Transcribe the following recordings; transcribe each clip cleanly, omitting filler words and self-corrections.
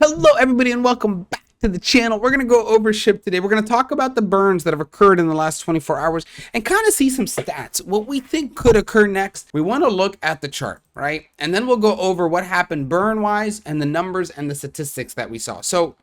Hello everybody and welcome back to the channel. We're going to go over SHIB today. We're going to talk about the burns that have occurred in the last 24 hours and kind of see some stats, what we think could occur next. We want to look at the chart, right? And then we'll go over what happened burn wise and the numbers and the statistics that we saw. So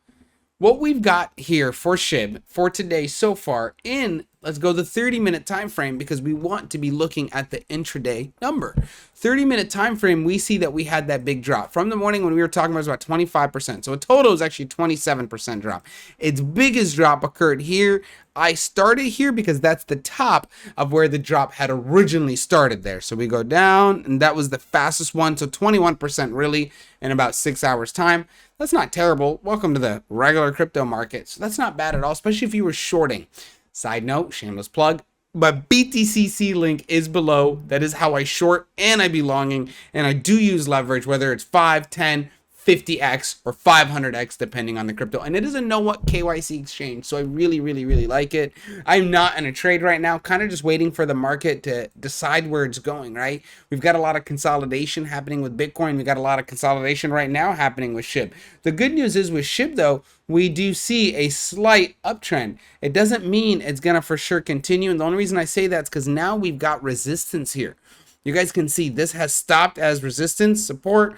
what we've got here for SHIB for today so far in, let's go the 30-minute time frame because we want to be looking at the intraday number. 30-minute time frame, we see that we had that big drop. From the morning when we were talking about, it was about 25%. So a total is actually 27% drop. Its biggest drop occurred here. I started here because that's the top of where the drop had originally started there. So we go down and that was the fastest one. So 21% really in about 6 hours time. That's not terrible. Welcome to the regular crypto market. So that's not bad at all, especially if you were shorting. Side note, shameless plug, but BTCC link is below. That is how I short and I be longing. And I do use leverage, whether it's 5, 10, 50x or 500x depending on the crypto, and it is a know what KYC exchange, so I really like it. I'm not in a trade right now, kind of just waiting for the market to decide where it's going, right? We've got a lot of consolidation happening with Bitcoin. We got a lot of consolidation right now happening with SHIB. The good news is with SHIB though, we do see a slight uptrend. It doesn't mean it's gonna for sure continue, and the only reason I say that is because now we've got resistance here. You guys can see this has stopped as resistance, support,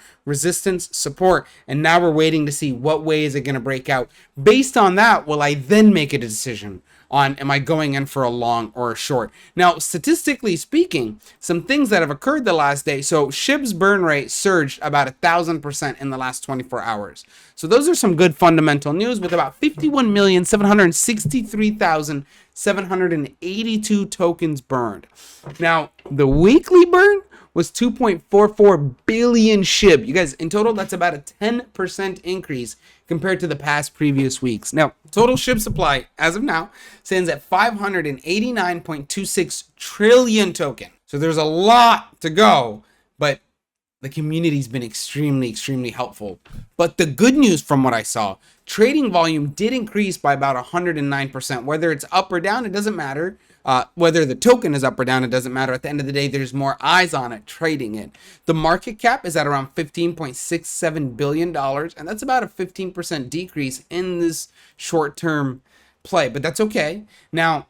and now we're waiting to see what way is it going to break out. Based on that, will I then make a decision on am I going in for a long or a short? Now, statistically speaking, some things that have occurred the last day. So SHIB's burn rate surged about 1,000% in the last 24 hours. So those are some good fundamental news with about 51,763,782 tokens burned. Now, the weekly burn was 2.44 billion SHIB. You guys, in total, that's about a 10% increase compared to the past previous weeks. Now, total SHIB supply, as of now, stands at 589.26 trillion token. So there's a lot to go, but the community's been extremely helpful. But the good news from what I saw, trading volume did increase by about 109%. Whether it's up or down, it doesn't matter. Whether the token is up or down, it doesn't matter. At the end of the day, there's more eyes on it trading it. The market cap is at around $15.67 billion, and that's about a 15% decrease in this short-term play, but that's okay. Now,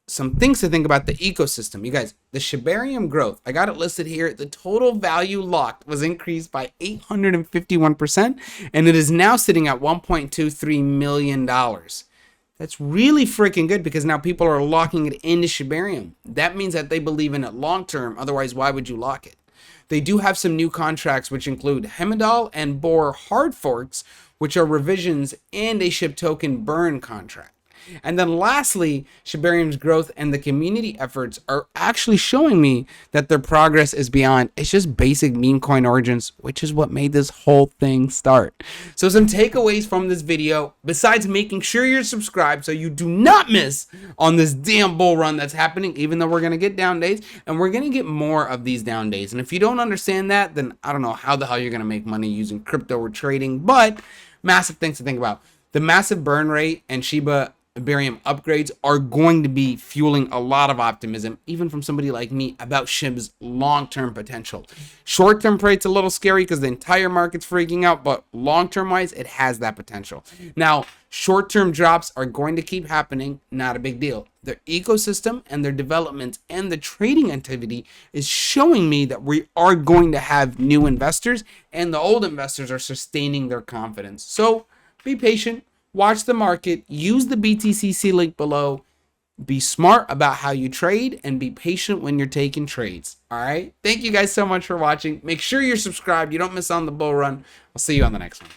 some things to think about the ecosystem. You guys, the Shibarium growth, I got it listed here. The total value locked was increased by 851%, and it is now sitting at $1.23 million. That's really freaking good because now people are locking it into Shibarium. That means that they believe in it long term. Otherwise, why would you lock it? They do have some new contracts, which include Hemedal and Bohr hard forks, which are revisions and a SHIB token burn contract. And then lastly, Shibarium's growth and the community efforts are actually showing me that their progress is beyond, it's just basic meme coin origins, which is what made this whole thing start. So some takeaways from this video, besides making sure you're subscribed so you do not miss on this damn bull run that's happening, even though we're going to get down days, and we're going to get more of these down days. And if you don't understand that, then I don't know how the hell you're going to make money using crypto or trading, but massive things to think about. The massive burn rate and Shiba Ethereum upgrades are going to be fueling a lot of optimism, even from somebody like me, about SHIB's long-term potential. Short-term rate's a little scary because the entire market's freaking out, but long-term wise, it has that potential. Now, short-term drops are going to keep happening, not a big deal. Their ecosystem and their development and the trading activity is showing me that we are going to have new investors, and the old investors are sustaining their confidence. So be patient. Watch the market, use the BTCC link below, be smart about how you trade, and be patient when you're taking trades. All right. Thank you guys so much for watching. Make sure you're subscribed. You don't miss on the bull run. I'll see you on the next one.